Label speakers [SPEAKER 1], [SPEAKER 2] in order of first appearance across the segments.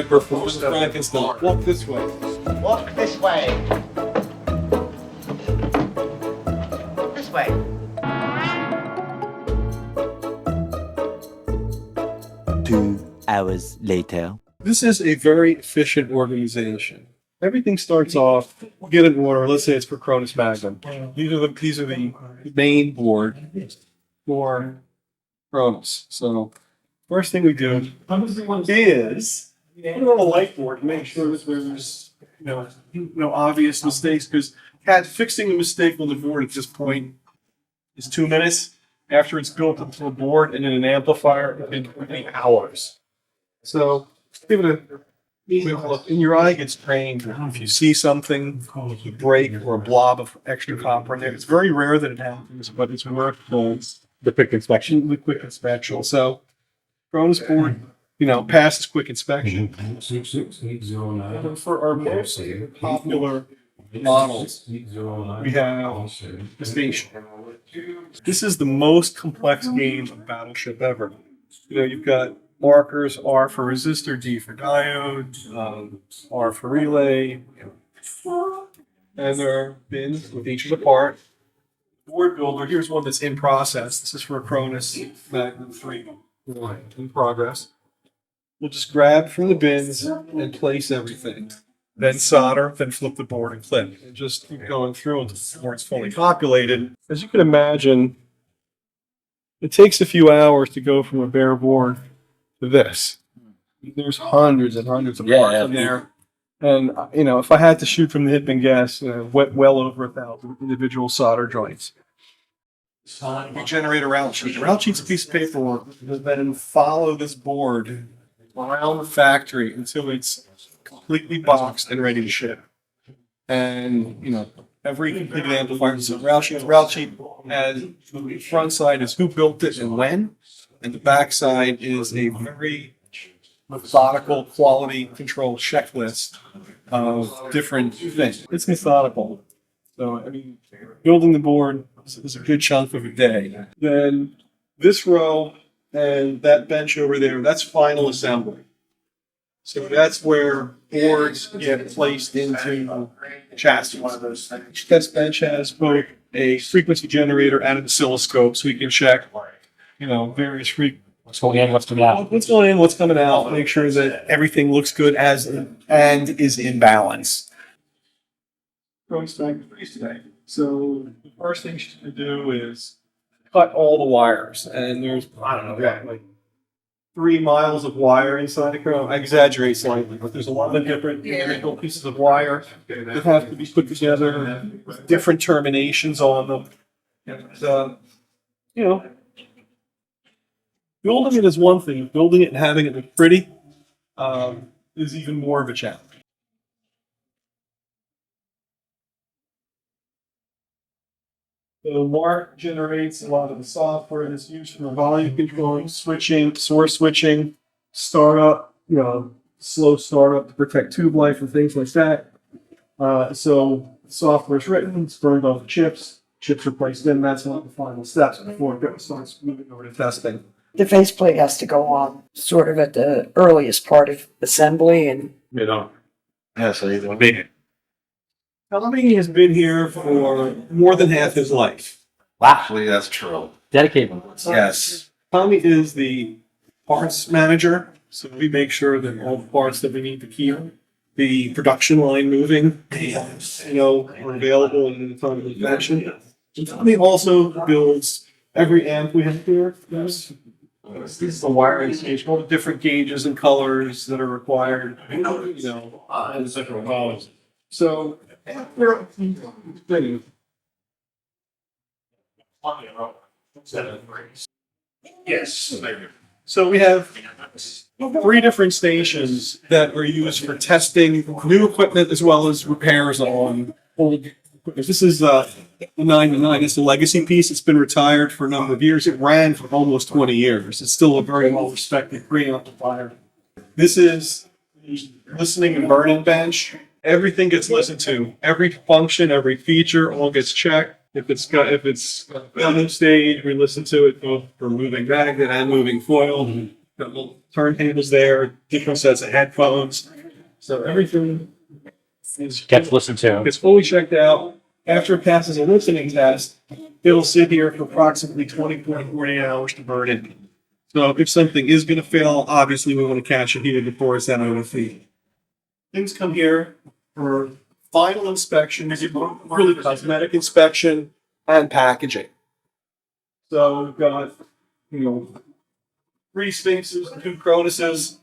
[SPEAKER 1] paper for Mr. Frankenstein. Walk this way.
[SPEAKER 2] Walk this way. This way.
[SPEAKER 3] 2 hours later.
[SPEAKER 1] This is a very efficient organization. Everything starts off, we'll get it in order. Let's say it's for Cronus Magnum. These are the main board for Cronus. So first thing we do is put it on a light board to make sure that there's no obvious mistakes, because fixing a mistake on the board at this point is 2 minutes. After it's built into a board and in an amplifier, it can be hours. So give it a look. And your eye gets trained. If you see something, a break or a blob of extra copper in there, it's very rare that it happens, but it's worth the quick inspection. The quick inspection. So Cronus board, passes quick inspection. And for our most popular models, we have the station. This is the most complex gauge of Battleship ever. You've got markers, R for resistor, D for diode, R for relay, and there are bins with each of the part. Board builder, here's one that's in process. This is for a Cronus Magnum 3 in progress. We'll just grab from the bins and place everything. Then solder, then flip the board and clip. And just keep going through until the board's fully populated. As you can imagine, it takes a few hours to go from a bare board to this. There's hundreds and hundreds of parts in there. And, if I had to shoot from the hip and guess, well over 1,000 individual solder joints. We generate a route sheet. A route sheet's a piece of paperwork that then follow this board around the factory until it's completely boxed and ready to ship. And, every completed amplifier is a route sheet. The route sheet has the front side is who built it and when, and the back side is a very methodical quality control checklist of different things. It's methodical. So, building the board is a good chunk of a day. Then this row and that bench over there, that's final assembly. So that's where boards get placed into chassis. Each test bench has both a frequency generator and an oscilloscope, so we can check, various frequencies.
[SPEAKER 4] What's going in, what's coming out.
[SPEAKER 1] What's going in, what's coming out, make sure that everything looks good and is in balance. Going back to freeze today. So the first thing she's going to do is cut all the wires. And there's, like 3 miles of wire inside the Cronus. I exaggerate slightly, but there's a lot of different individual pieces of wire that have to be put together with different terminations on them. And, building it is one thing. Building it and having it look pretty is even more of a challenge. So Mark generates a lot of the software that's used for volume control, switching, source switching, startup, slow startup to protect tube life and things like that. So software is written, it's burned off the chips are placed in. That's one of the final steps before it starts moving over to testing.
[SPEAKER 5] The faceplate has to go on sort of at the earliest part of assembly, and
[SPEAKER 1] Tommy has been here for more than half his life.
[SPEAKER 4] Wow.
[SPEAKER 6] Actually, that's true.
[SPEAKER 4] Dedicated.
[SPEAKER 1] Yes. Tommy is the parts manager, so we make sure that all the parts that we need to keep the production line moving, are available in a timely fashion. And Tommy also builds every amp we have here. This is the wiring station, all the different gauges and colors that are required, and different colors. So, yes. So we have 3 different stations that are used for testing new equipment as well as repairs on old equipment. This is the 9-9. It's a legacy piece. It's been retired for a number of years. It ran for almost 20 years. It's still a very well-respected preamplifier. This is the listening and burn-in bench. Everything gets listened to. Every function, every feature, all gets checked. If it's on stage, we listen to it both for moving magnet and moving foil. Got little turntables there, different sets of headphones. So everything
[SPEAKER 4] Gets listened to.
[SPEAKER 1] it's fully checked out. After it passes a listening test, it'll sit here for approximately 24 to 48 hours to burn in. So if something is going to fail, obviously we want to catch it here before it's out of the feed. Things come here for final inspection, really cosmetic inspection, and packaging. So we've got, 3 Sphinxes, 2 Cronuses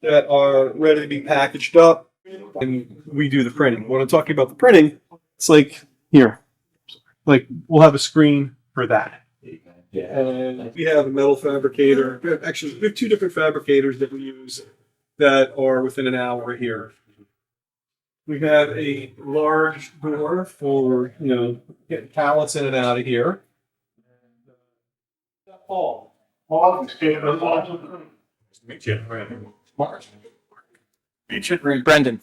[SPEAKER 1] that are ready to be packaged up, and we do the printing. When I'm talking about the printing, it's like here, like we'll have a screen for that. And we have a metal fabricator. We have 2 different fabricators that we use that are within an hour here. We have a large door for, getting pallets in and out of here. Paul.
[SPEAKER 4] Meet you. Mark.
[SPEAKER 6] Meet you.
[SPEAKER 7] Brendan.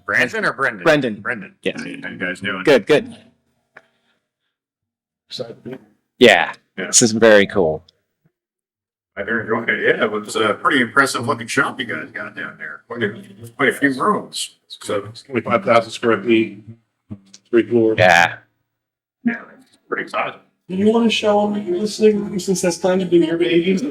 [SPEAKER 6] Brandon or Brendan?
[SPEAKER 7] Brendan.
[SPEAKER 6] Brendan.
[SPEAKER 7] Yes.
[SPEAKER 6] How you guys doing?
[SPEAKER 7] Good, good. Yeah,
[SPEAKER 6] Yeah.
[SPEAKER 7] this is very cool.
[SPEAKER 6] I very enjoyed it. Yeah, it was a pretty impressive looking shop you guys got down there. Quite a few rooms. So,
[SPEAKER 4] 25,000 square feet. 3 floors.
[SPEAKER 7] Yeah.
[SPEAKER 6] yeah, it's pretty exciting.
[SPEAKER 1] Do you want to show them listening since that's kind of been your babies?